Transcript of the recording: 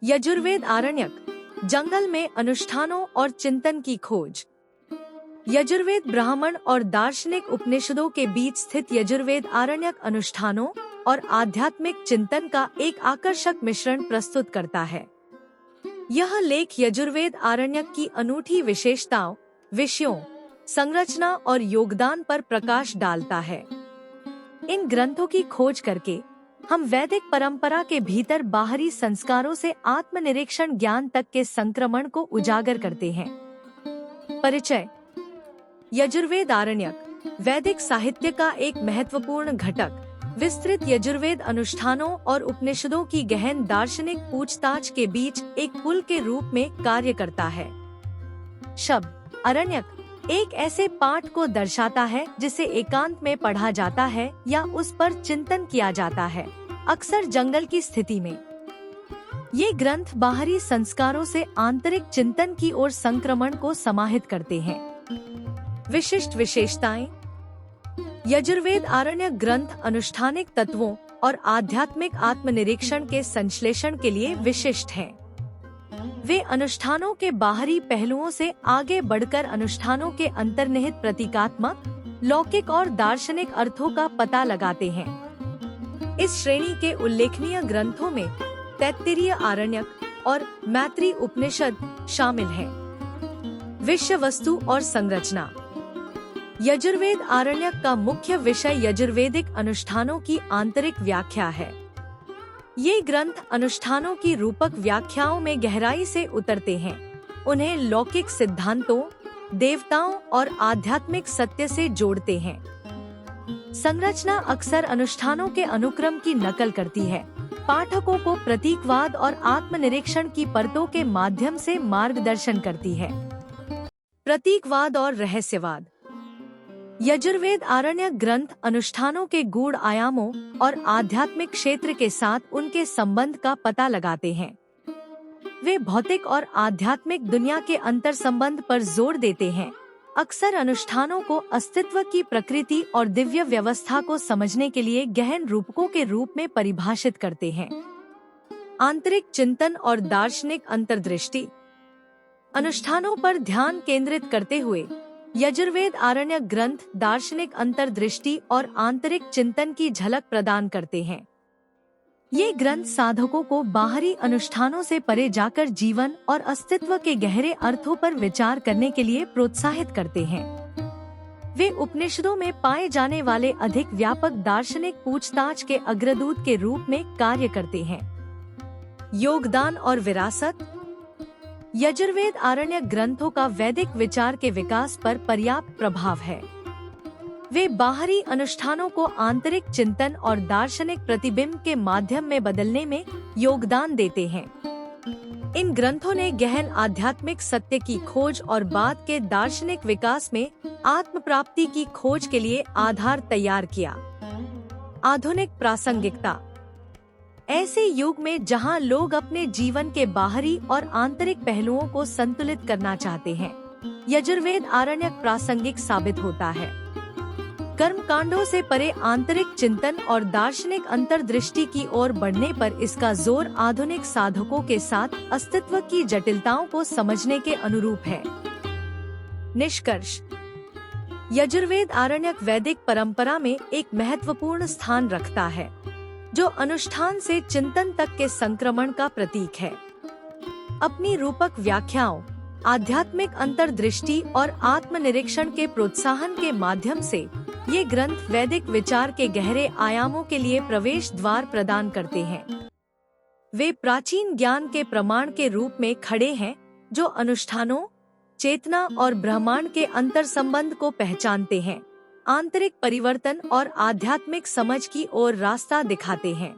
यजुर्वेद आरण्यक, जंगल में अनुष्ठानों और चिंतन की खोज। यजुर्वेद ब्राह्मण और दार्शनिक उपनिषदों के बीच स्थित यजुर्वेद आरण्यक अनुष्ठानों और आध्यात्मिक चिंतन का एक आकर्षक मिश्रण प्रस्तुत करता है। यह लेख यजुर्वेद आरण्यक की अनूठी विशेषताओं, विषयों, संरचना और योगदान पर प्रकाश डालता है। इन ग्रंथों की खोज करके हम वैदिक परंपरा के भीतर बाहरी संस्कारों से आत्मनिरीक्षण ज्ञान तक के संक्रमण को उजागर करते हैं। परिचय। यजुर्वेद आरण्यक वैदिक साहित्य का एक महत्वपूर्ण घटक, विस्तृत यजुर्वेद अनुष्ठानों और उपनिषदों की गहन दार्शनिक पूछताछ के बीच एक पुल के रूप में कार्य करता है। शब्द अरण्यक एक ऐसे पाठ को दर्शाता है जिसे एकांत में पढ़ा जाता है या उस पर चिंतन किया जाता है, अक्सर जंगल की स्थिति में। ये ग्रंथ बाहरी संस्कारों से आंतरिक चिंतन की ओर संक्रमण को समाहित करते हैं। विशिष्ट विशेषताएं। यजुर्वेद आरण्यक ग्रंथ अनुष्ठानिक तत्वों और आध्यात्मिक आत्मनिरीक्षण के संश्लेषण के लिए विशिष्ट हैं। वे अनुष्ठानों के बाहरी पहलुओं से आगे बढ़कर अनुष्ठानों के अंतर्निहित प्रतीकात्मक, लौकिक और दार्शनिक अर्थों का पता लगाते हैं। इस श्रेणी के उल्लेखनीय ग्रंथों में तैत्तिरीय आरण्यक और मैत्री उपनिषद शामिल हैं। विषय वस्तु और संरचना। यजुर्वेद आरण्यक का मुख्य विषय यजुर्वेदिक अनुष्ठानों की आंतरिक व्याख्या है। ये ग्रंथ अनुष्ठानों की रूपक व्याख्याओं में गहराई से उतरते हैं, उन्हें लौकिक सिद्धांतों, देवताओं और आध्यात्मिक सत्य से जोड़ते हैं। संरचना अक्सर अनुष्ठानों के अनुक्रम की नकल करती है, पाठकों को प्रतीकवाद और आत्मनिरीक्षण की परतों के माध्यम से मार्गदर्शन करती है। प्रतीकवाद और रहस्यवाद। यजुर्वेद आरण्यक ग्रंथ अनुष्ठानों के गूढ़ आयामों और आध्यात्मिक क्षेत्र के साथ उनके संबंध का पता लगाते हैं। वे भौतिक और आध्यात्मिक दुनिया के अंतर संबंध पर जोर देते हैं, अक्सर अनुष्ठानों को अस्तित्व की प्रकृति और दिव्य व्यवस्था को समझने के लिए गहन रूपकों के रूप में परिभाषित करते हैं। आंतरिक चिंतन और दार्शनिक अंतर्दृष्टि। अनुष्ठानों पर ध्यान केंद्रित करते हुए यजुर्वेद आरण्यक ग्रंथ दार्शनिक अंतर्दृष्टि और आंतरिक चिंतन की झलक प्रदान करते हैं। ये ग्रंथ साधकों को बाहरी अनुष्ठानों से परे जाकर जीवन और अस्तित्व के गहरे अर्थों पर विचार करने के लिए प्रोत्साहित करते हैं। वे उपनिषदों में पाए जाने वाले अधिक व्यापक दार्शनिक पूछताछ के अग्रदूत के रूप में कार्य करते हैं। योगदान और विरासत। यजुर्वेद आरण्यक ग्रंथों का वैदिक विचार के विकास पर पर्याप्त प्रभाव है। वे बाहरी अनुष्ठानों को आंतरिक चिंतन और दार्शनिक प्रतिबिंब के माध्यम में बदलने में योगदान देते हैं। इन ग्रंथों ने गहन आध्यात्मिक सत्य की खोज और बाद के दार्शनिक विकास में आत्म प्राप्ति की खोज के लिए आधार तैयार किया। आधुनिक प्रासंगिकता। ऐसे युग में जहां लोग अपने जीवन के बाहरी और आंतरिक पहलुओं को संतुलित करना चाहते हैं, यजुर्वेद आरण्यक प्रासंगिक साबित होता है। कर्मकांडों से परे आंतरिक चिंतन और दार्शनिक अंतर्दृष्टि की ओर बढ़ने पर इसका जोर आधुनिक साधकों के साथ अस्तित्व की जटिलताओं को समझने के अनुरूप है। निष्कर्ष। यजुर्वेद आरण्यक वैदिक परंपरा में एक महत्वपूर्ण स्थान रखता है, जो अनुष्ठान से चिंतन तक के संक्रमण का प्रतीक है। अपनी रूपक व्याख्याओं, आध्यात्मिक अंतर्दृष्टि और आत्मनिरीक्षण के प्रोत्साहन के माध्यम से ये ग्रंथ वैदिक विचार के गहरे आयामों के लिए प्रवेश द्वार प्रदान करते हैं। वे प्राचीन ज्ञान के प्रमाण के रूप में खड़े हैं, जो अनुष्ठानों, चेतना और ब्रह्मांड के अंतर संबंध को पहचानते हैं, आंतरिक परिवर्तन और आध्यात्मिक समझ की ओर रास्ता दिखाते हैं।